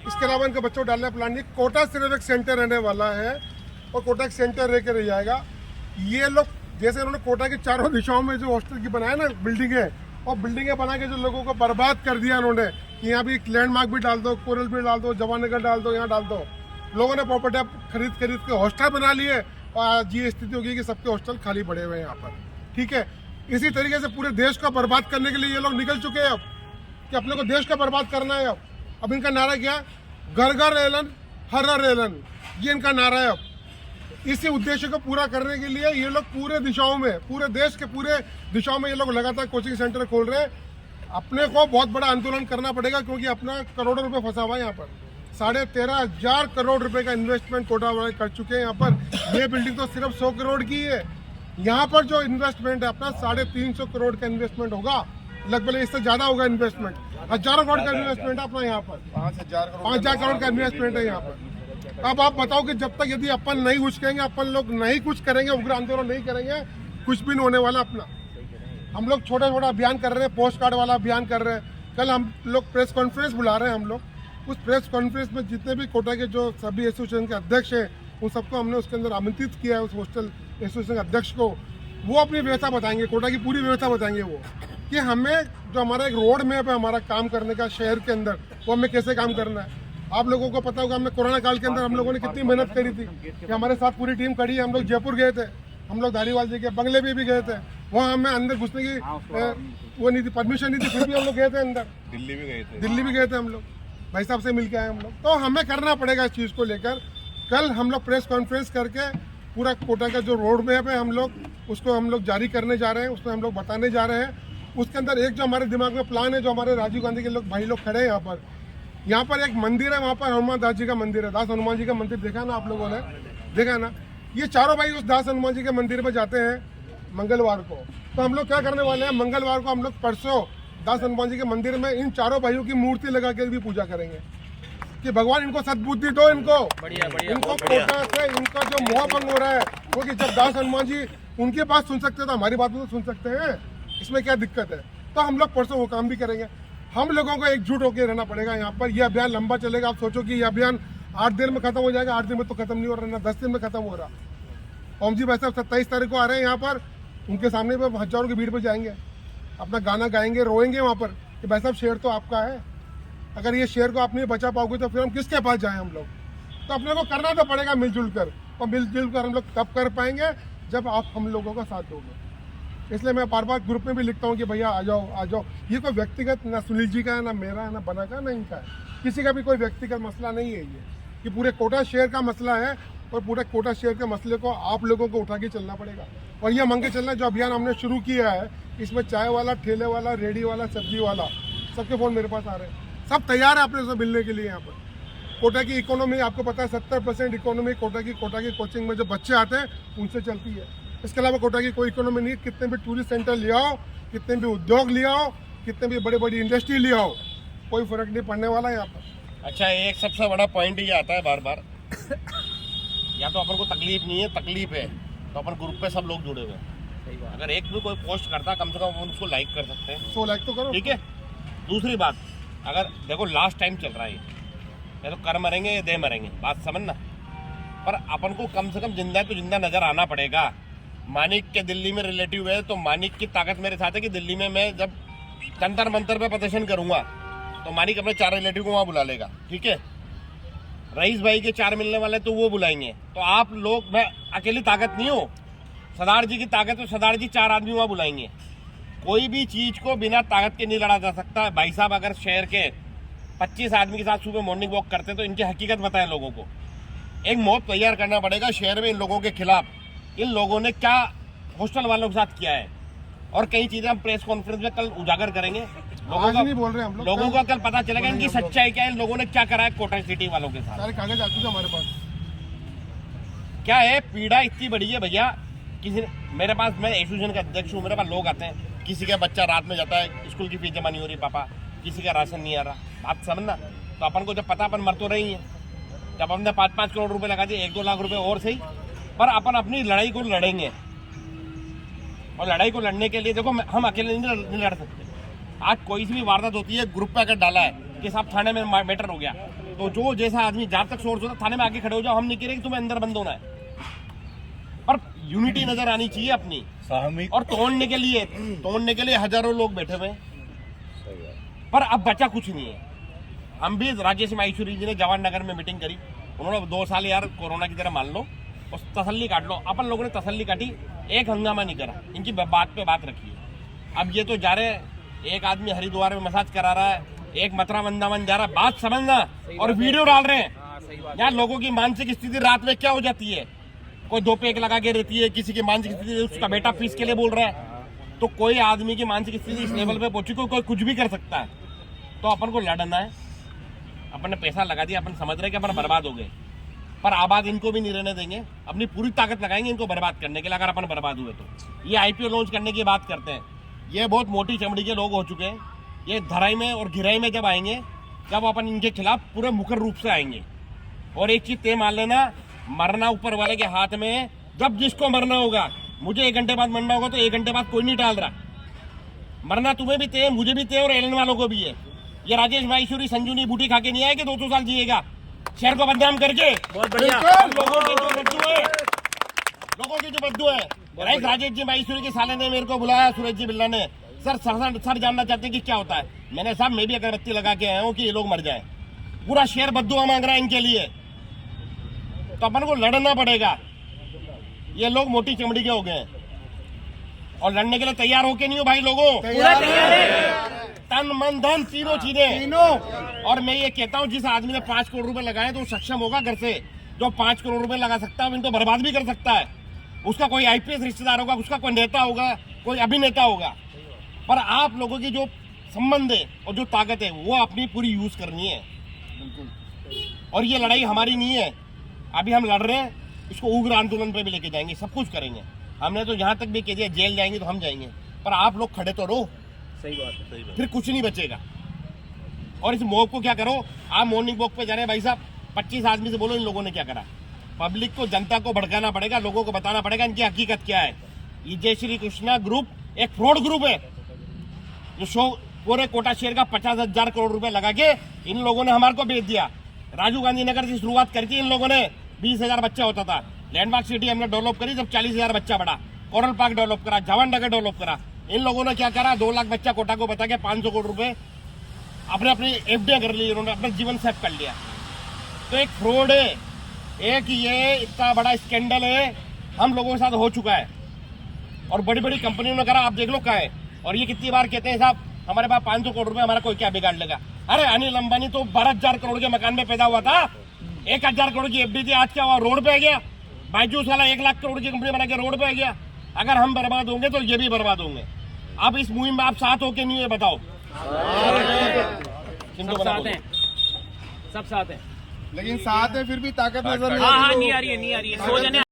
इसके अलावा इनके बच्चों को डालने का प्लान नहीं। कोटा सिर्फ एक सेंटर रहने वाला है और कोटा एक सेंटर रह के रह जाएगा। ये लोग जैसे उन्होंने कोटा की चारों दिशाओं में जो हॉस्टल की बनाया ना बिल्डिंगें, और बिल्डिंगें बना के जो लोगों को बर्बाद कर दिया उन्होंने कि यहाँ भी लैंडमार्क भी डाल दो, कोरल भी डाल दो, जवानगर डाल दो, यहाँ डाल दो। लोगों ने प्रॉपर्टी खरीद के हॉस्टल बना लिए और आज ये स्थिति होगी कि सबके हॉस्टल खाली पड़े हुए हैं यहाँ पर। ठीक है, इसी तरीके से पूरे देश को बर्बाद करने के लिए ये लोग निकल चुके हैं अब कि अपने को देश को बर्बाद करना है। अब इनका नारा क्या? घर घर एलन, हर हर एलन, ये इनका नारा है। अब इसी उद्देश्य को पूरा करने के लिए ये लोग पूरे दिशाओं में, पूरे देश के पूरे दिशाओं में ये लोग लगातार कोचिंग सेंटर खोल रहे हैं। अपने को बहुत बड़ा आंदोलन करना पड़ेगा क्योंकि अपना करोड़ों रुपए फंसा हुआ है यहाँ पर। 13,500 करोड़ रुपए का इन्वेस्टमेंट कोटा वाले कर चुके हैं यहाँ पर। ये बिल्डिंग तो सिर्फ 100 करोड़ की है। यहाँ पर जो इन्वेस्टमेंट है अपना 350 करोड़ का इन्वेस्टमेंट होगा, लगभग इससे ज्यादा होगा इन्वेस्टमेंट। हजारों करोड़ का इन्वेस्टमेंट है अपना यहाँ पर, 5,000 करोड़ का इन्वेस्टमेंट है यहाँ पर। अब आप बताओ कि जब तक यदि अपन नहीं कुछ कहेंगे, अपन लोग नहीं कुछ करेंगे, उग्र आंदोलन नहीं करेंगे, कुछ भी नहीं होने वाला अपना। हम लोग छोटा छोटा अभियान कर रहे हैं, पोस्ट कार्ड वाला अभियान कर रहे हैं। कल हम लोग प्रेस कॉन्फ्रेंस बुला रहे हैं। हम लोग उस प्रेस कॉन्फ्रेंस में जितने भी कोटा के जो सभी एसोसिएशन के अध्यक्ष हैं उन सबको हमने उसके अंदर आमंत्रित किया है। उस हॉस्टल एसोसिएशन के अध्यक्ष को वो अपनी व्यवस्था बताएंगे, कोटा की पूरी व्यवस्था बताएंगे वो कि हमें जो हमारा एक रोड मैप है हमारा काम करने का शहर के अंदर, वो हमें कैसे काम करना है। आप लोगों को पता होगा हमने कोरोना काल के अंदर हम लोगों ने कितनी मेहनत करी थी कि हमारे साथ पूरी टीम खड़ी है। हम लोग जयपुर गए थे, हम लोग धारीवाल जी के बंगले में भी गए थे, वहाँ हमें अंदर घुसने की वो नहीं थी, परमिशन नहीं थी, फिर भी हम लोग गए थे अंदर। दिल्ली भी गए थे हम लोग, भाई साहब से मिल के आए हम लोग। तो हमें करना पड़ेगा इस चीज़ को लेकर। कल हम लोग प्रेस कॉन्फ्रेंस करके पूरा कोटा का जो रोड मैप है हम लोग उसको हम लोग जारी करने जा रहे हैं, उसमें हम लोग बताने जा रहे हैं। उसके अंदर एक जो हमारे दिमाग में प्लान है, जो हमारे राजीव गांधी के लोग भाई लोग खड़े हैं यहाँ पर एक मंदिर है, वहाँ पर हनुमान दास जी का मंदिर है। दास हनुमान जी का मंदिर देखा ना आप लोगों ने, देखा ना। ये चारों भाई उस दास हनुमान जी के मंदिर में जाते हैं मंगलवार को। तो हम लोग क्या करने वाले हैं, मंगलवार को हम लोग परसों दास हनुमान जी के मंदिर में इन चारों भाइयों की मूर्ति लगा के भी पूजा करेंगे कि भगवान इनको सद्बुद्धि दो, इनको इनको कोटा से इनका जो मोह भंग हो रहा है, क्योंकि जब दास हनुमान जी उनकी बात सुन सकते हैं तो हमारी बात भी तो सुन सकते हैं, इसमें क्या दिक्कत है। तो हम लोग परसों वो काम भी करेंगे। हम लोगों को एकजुट होकर रहना पड़ेगा यहाँ पर। यह अभियान लंबा चलेगा। आप सोचो कि यह अभियान 8 दिन में खत्म हो जाएगा, 8 दिन में तो खत्म नहीं हो रहा, ना 10 दिन में खत्म हो रहा। ओम जी भाई साहब 27 तारीख को आ रहे हैं यहाँ पर, उनके सामने पे हजारों की भीड़ पे जाएंगे, अपना गाना गाएंगे, रोएंगे वहाँ पर कि भाई साहब शेर तो आपका है, अगर ये शेर को आप नहीं बचा पाओगे तो फिर हम किसके पास जाएं हम लोग। तो अपने को करना तो पड़ेगा मिलजुल कर, और मिलजुल कर हम लोग तब कर पाएंगे जब आप हम लोगों का साथ दोगे। इसलिए मैं बार बार ग्रुप में भी लिखता हूँ कि भैया आ जाओ आ जाओ। ये कोई व्यक्तिगत ना सुनील जी का है, ना मेरा है, ना बना का, ना इनका है, किसी का भी कोई व्यक्तिगत मसला नहीं है। ये पूरे कोटा शहर का मसला है और पूरे कोटा शहर के मसले को आप लोगों को उठा के चलना पड़ेगा। और ये मंगे चलना जो अभियान हमने शुरू किया है, इसमें चाय वाला, ठेले वाला, रेडी वाला, सब्जी वाला, सबके फ़ोन मेरे पास आ रहे हैं, सब तैयार है अपने से मिलने के लिए। यहाँ पर कोटा की इकोनॉमी आपको पता है 70% इकोनॉमी कोटा की कोचिंग में जो बच्चे आते हैं उनसे चलती है। इसके अलावा कोटा की कोई इकोनॉमी नहीं। कितने भी टूरिस्ट सेंटर ले आओ, कितने भी उद्योग ले आओ, कितने भी बड़ी बड़ी इंडस्ट्री ले आओ, कोई फर्क नहीं पड़ने वाला है यहाँ पर। अच्छा, एक सबसे बड़ा पॉइंट ये आता है बार बार या तो अपन को तकलीफ नहीं है, तकलीफ है तो अपन ग्रुप पे सब लोग जुड़े हुए हैं। अगर एक भी कोई पोस्ट करता कम से कम अपन उसको लाइक कर सकते हैं। 100 लाइक तो करो, ठीक है। दूसरी बात, अगर देखो लास्ट टाइम चल रहा है ये तो कर मरेंगे या दे मरेंगे, बात समझना। पर अपन को कम से कम जिंदा है तो जिंदा नजर आना पड़ेगा। मानिक के दिल्ली में रिलेटिव है तो मानिक की ताकत मेरे साथ है कि दिल्ली में मैं जब जंतर मंतर पे प्रदर्शन करूंगा तो मानिक अपने 4 रिलेटिव को वहां बुला लेगा, ठीक है। रईस भाई के 4 मिलने वाले तो वो बुलाएंगे। तो आप लोग, मैं अकेली ताकत नहीं हूँ, सरदार जी की ताकत तो सरदार जी 4 आदमी वहाँ बुलाएंगे। कोई भी चीज को बिना ताकत के नहीं लड़ा जा सकता। भाई साहब अगर शहर के 25 आदमी के साथ सुबह मॉर्निंग वॉक करते तो इनकी हकीकत बताएं लोगों को। एक मौत तैयार करना पड़ेगा शहर में इन लोगों के खिलाफ। इन लोगों ने क्या हॉस्टल वालों के साथ किया है, और कई चीजें हम प्रेस कॉन्फ्रेंस में कल उजागर करेंगे। लोगों का कल पता चलेगा इनकी सच्चाई क्या है, इन लोगों ने क्या करा है कोटा सिटी वालों के साथ। सारे कागज आ चुके हमारे पास। क्या है, पीड़ा इतनी बड़ी है भैया। किसी ने मेरे पास, मैं एसोसिएशन का अध्यक्ष हूँ, मेरे पास लोग आते हैं, किसी का बच्चा रात में जाता है, स्कूल की फीस जमा नहीं हो रही पापा, किसी का राशन नहीं आ रहा, बात समझना। तो अपन को जब पता, अपन मर तो रही है, जब हमने 5-5 करोड़ रुपए लगा दिए, 1-2 लाख रुपए और सही, पर अपन अपनी लड़ाई को लड़ेंगे। और लड़ाई को लड़ने के लिए देखो हम अकेले नहीं लड़ सकते। आज कोई सी भी वारदात होती है, ग्रुप पे अगर डाला है कि साहब थाने में मैटर हो गया, तो जो जैसा आदमी जहां तक सोर्स होता थाने में आके खड़े हो जाओ, हम नहीं कह रहे कि तुम्हें अंदर बंद होना है, पर यूनिटी नजर आनी चाहिए अपनी। और तोड़ने के लिए हजारों लोग बैठे हुए हैं, पर अब बचा कुछ नहीं है। हम भी राजेश माहेश्वरी जी ने जवाहर नगर में मीटिंग करी, उन्होंने 2 साल यार कोरोना की तरह मान लो और तसल्ली काट लो, अपन लोगों ने तसल्ली काटी, एक हंगामा नहीं करा, इनकी बात पे बात रखी है। अब ये तो जा रहे, एक आदमी हरिद्वार में मसाज करा रहा है, एक मथुरा वृंदावन जा रहा है, बात समझना, और वीडियो डाल रहे हैं। यार लोगों की मानसिक स्थिति रात में क्या हो जाती है, कोई 2 पैक लगा के रहती है, किसी की मानसिक स्थिति उसका बेटा फीस के लिए बोल रहा है, तो कोई आदमी की मानसिक स्थिति इस लेवल पे पहुंची कोई कुछ भी कर सकता है। तो अपन को लड़ना है, अपन ने पैसा लगा दिया, अपन समझ रहे कि अपन बर्बाद हो गए, पर आबाद इनको भी नहीं रहने देंगे, अपनी पूरी ताकत लगाएंगे इनको बर्बाद करने के लिए। अगर अपन बर्बाद हुए तो ये IPO लॉन्च करने की बात करते हैं, ये बहुत मोटी चमड़ी के लोग हो चुके हैं, ये धराई में और घिराई में जब आएंगे, जब अपन इनके खिलाफ पूरे मुखर रूप से आएंगे। और एक चीज तय मान लेना, मरना ऊपर वाले के हाथ में, जब जिसको मरना होगा, मुझे 1 घंटे बाद मरना होगा तो 1 घंटे बाद कोई नहीं टाल रहा, मरना तुम्हें भी तय, मुझे भी तय, और एलन वालों को भी है। ये राजेश माहेश्वरी संजूनी बूटी खा के नहीं आए कि 200 साल जिएगा, शहर को बदनाम करके। बहुत बढ़िया। लोगों की जो बद्दू है, राजेश जी माहेश्वरी के साले ने मेरे को बुलाया, सूरज जी बिल्ला ने, सर जानना चाहते हैं कि क्या होता है। मैंने साहब मैं भी अगरबत्ती लगा के आया हूँ कि ये लोग मर जाए, पूरा शहर बद्दुआ मांग रहा है इनके लिए, तो अपन को लड़ना पड़ेगा। ये लोग मोटी चमड़ी के हो गए हैं, और लड़ने के लिए तैयार हो के नहीं हो भाई लोगों, तन मन धन तीनों चीजें। और मैं ये कहता हूँ, जिस आदमी ने 5 करोड़ रुपए लगाए तो सक्षम होगा घर से, जो 5 करोड़ रुपए लगा सकता है इनको बर्बाद भी कर सकता है। उसका कोई IPS रिश्तेदार होगा, उसका कोई नेता होगा, कोई अभिनेता होगा, पर आप लोगों की जो संबंध है और जो ताकत है वो अपनी पूरी यूज करनी है। और ये लड़ाई हमारी नहीं है, अभी हम लड़ रहे हैं, इसको उग्र आंदोलन पे भी लेके जाएंगे, सब कुछ करेंगे। हमने तो यहाँ तक भी कह दिया जेल जाएंगे तो हम जाएंगे, पर आप लोग खड़े तो रहो। सही बात है, सही बात। फिर कुछ नहीं बचेगा। और इस मॉब को क्या करो, आप मॉर्निंग वॉक पे जा रहे हैं भाई साहब, 25 आदमी से बोलो इन लोगों ने क्या करा। पब्लिक को, जनता को भड़काना पड़ेगा, लोगों को बताना पड़ेगा इनकी हकीकत क्या है। ये जय श्री कृष्णा ग्रुप एक फ्रॉड ग्रुप है, जो पूरे कोटा शहर का 50,000 करोड़ रुपए लगा के इन लोगों ने हमारे को बेच दिया। राजीव गांधी नगर से शुरुआत करी थी इन लोगों ने, 20,000 बच्चा होता था। लैंडमार्क सिटी हमने डेवलप करी जब 40,000 बच्चा बढ़ा। कोरल पार्क डेवलप करा, जवाहर नगर डेवलप करा। इन लोगों ने क्या करा, 2 लाख बच्चा कोटा को बता के 500 करोड़ रुपए अपनी FD कर ली, उन्होंने अपना जीवन सेव कर लिया। तो एक फ्रॉड है, एक ये इतना बड़ा स्कैंडल है हम लोगों के साथ हो चुका है, और बड़ी बड़ी कंपनियों ने करा, आप देख लो क्या है। और ये कितनी बार कहते हैं साहब हमारे पास 500 करोड़ रुपए, हमारा कोई क्या बिगाड़ लेगा। अरे अनिल अंबानी तो 12,000 करोड़ के मकान में पैदा हुआ था, 1,000 करोड़ की FD थी, आज क्या हुआ, रोड पे आ गया। बायजूस वाला 1 लाख करोड़ की कंपनी बना के रोड पे आ गया। अगर हम बर्बाद होंगे तो ये भी बर्बाद होंगे। अब इस मुहिम में आप साथ होके नहीं है, बताओ। सब साथ हैं, सब साथ हैं, लेकिन साथ है फिर भी ताकत नजर हाँ नहीं आ रही है, नहीं आ रही है। 100 जने